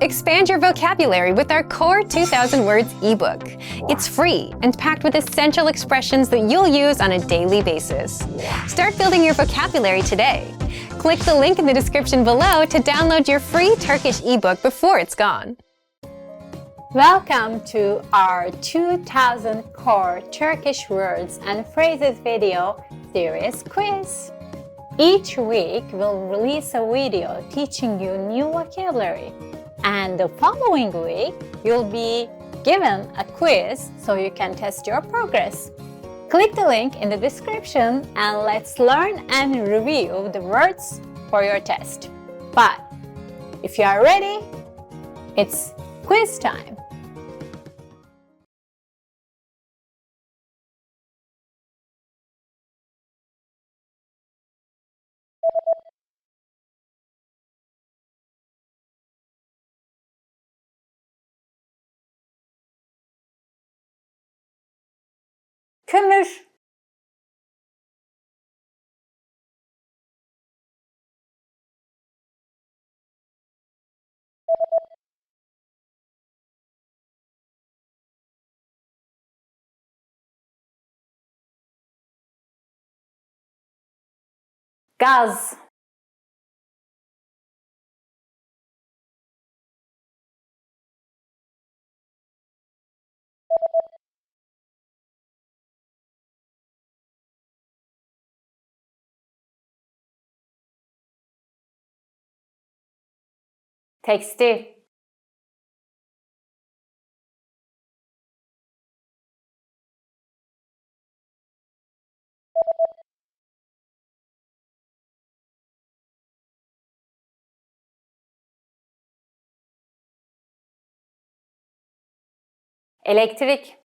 Expand your vocabulary with our Core 2000 Words ebook. It's free and packed with essential expressions that you'll use on a daily basis. Start building your vocabulary today. Click the link in the description below to download your free Turkish ebook before it's gone. Welcome to our 2000 Core Turkish Words and Phrases video series quiz. Each week, we'll release a video teaching you new vocabulary. And the following week, you'll be given a quiz so you can test your progress. Click the link in the description and let's learn and review the words for your test. But if you are ready, it's quiz time. Kömür, gaz, tekstil, elektrik,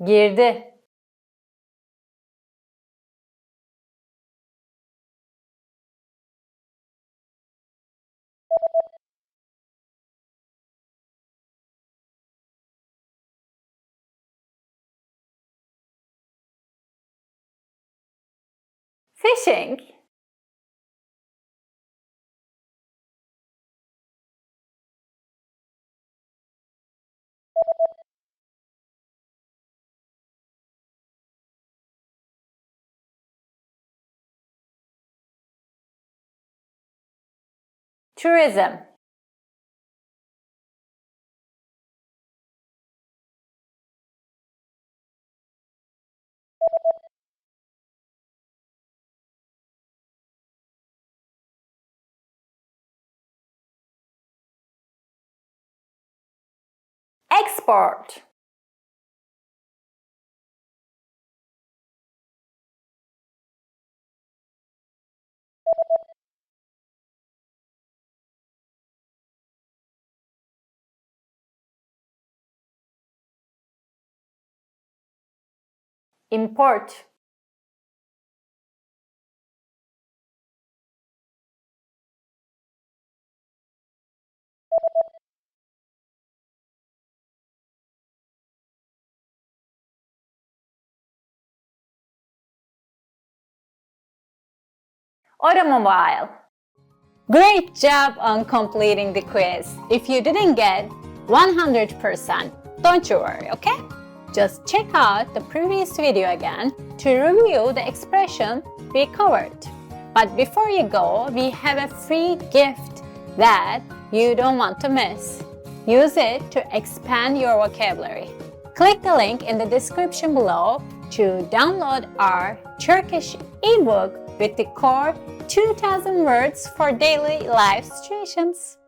girdi, fishing, tourism, export, import, automobile. Great job on completing the quiz. If you didn't get 100%, don't you worry, okay? Just check out the previous video again to review the expression we covered. But before you go, we have a free gift that you don't want to miss. Use it to expand your vocabulary. Click the link in the description below to download our Turkish ebook with the core 2000 words for daily life situations.